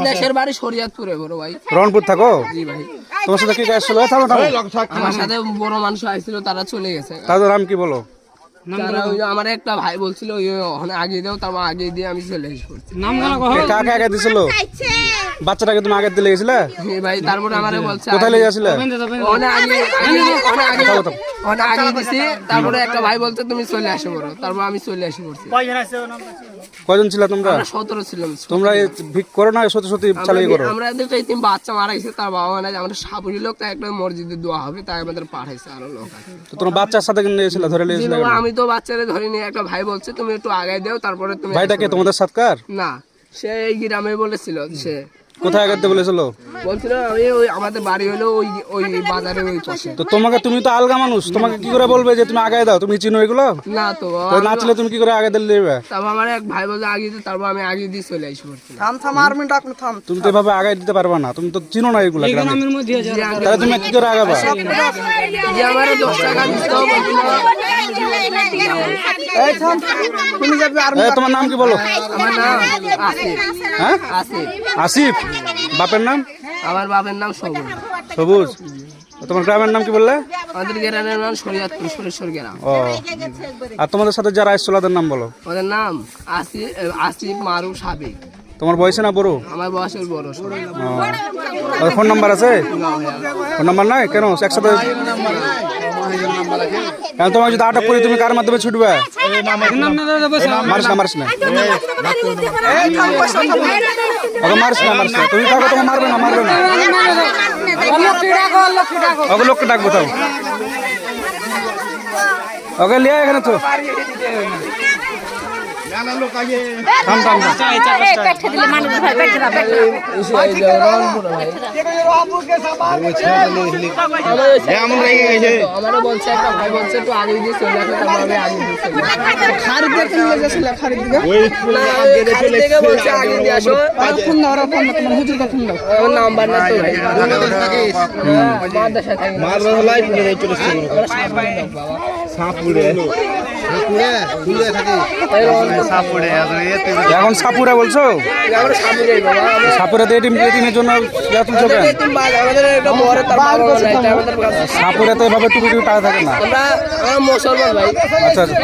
দেশের বাড়ি শরিয়তপুরে বড় ভাই। রংপুর থাকো? জি ভাই। তোমার সাথে কি কাজ ছিল? আমার সাথে বড় মানুষ আইছিল, তারা চলে গেছে। তাদের নাম কি বলো? আমার একটা ভাই বলছিল ওখানে আগে দাও, তারপর আগে দিয়ে আমি চলে এসেছি। কাকে আগে দিছিল? বাচ্চাটাকে তুমি আগে দিলে গেছিলে ভাই? তারপরে আমারে বলছে কোথায় লেগে গেছিলে? আগে দিছি, তারপরে একটা ভাই বলছে তুমি চলে আসো বড়, তারপর আমি চলে আসি পড়ছি। কয়জন ছিল তোমরা? 17 ছিলাম। তোমরা ভিক করো না সত্যি সত্যি চালিয়ে করো? আমরা এদিকে তিন বাচ্চা মারা গেছে, তার বাবা মানে আমরা সাপুরি লোক, তাই একটা মসজিদে দোয়া হবে, তাই আমাদের পাঠাইছে আরো লোক আছে। তো তোমার বাচ্চার সাথে নিয়েছিল, ধরে নিয়েছিল? আমি তো বাচ্চারে ধরে নিয়ে, একটা ভাই বলছে তুমি একটু আগাই দাও, তারপরে তুমি। ভাইটাকে তোমাদের সাথকার না, সে এই গ্রামে বলেছিল। সে কোথায় আগাতে বলেছিল? বলছিল আমি ওই আমাদের বাড়ি হলো ওই ওই বাজারে ওই পাশে। তো তোমাকে, তুমি তো আলগা মানুষ, তোমাকে কি করে বলবে যে তুমি আগায় দাও? তুমি চিনো এগুলো? না তো না চিনলে তুমি কি করে আগে দিলে? তারপর আমার এক ভাই বলছে আগে দিতে, তারপর আমি আগে দিয়ে চলে আসি পড়ছি। তুমি তো এভাবে আগায় দিতে পারবা না, তুমি তো চিনো না এগুলো। তাহলে তুমি কি করে আগাবা? যে আমার 10 টাকা দিতে বলছিল। তোমার নাম কি বলো? আমার নাম আসিফ। হ্যাঁ, আসিফ। আসিফ। বাপের নাম? আমার বাবার নাম সবুজ। সবুজ। তোমার গ্রামের নাম কি বললে? আমাদের গ্রামের নাম শরিয়তপুর, সুরেশ্বর গ্রাম। ও, আর তোমাদের সাথে যারা আসছিল তাদের নাম বলো। ওদের নাম আসিফ, মারুফ, সাবিক। তোমার বয়সে না বড়? আমার বয়সের বড়। ফোন নাম্বার আছে? ফোন নাম্বার নাই কেন? একসাথে তোমাকে যদি আটক করি তুমি কার মাধ্যমে ছুটবে? মারিস না, মারিস না, মারিস না, মারিস না। তুমি থাকো, তোমার মারবে না, মারবে না। ওকে লোককে ডাকবো, তাও ওকে লিয়া এখানে তো। এখন সাপুরে বলছো? সাপুরেতে এটিমের জন্য সাপুরেতে এভাবে টুপি টাকা থাকে না। মুসলমান ভাই। আচ্ছা আচ্ছা।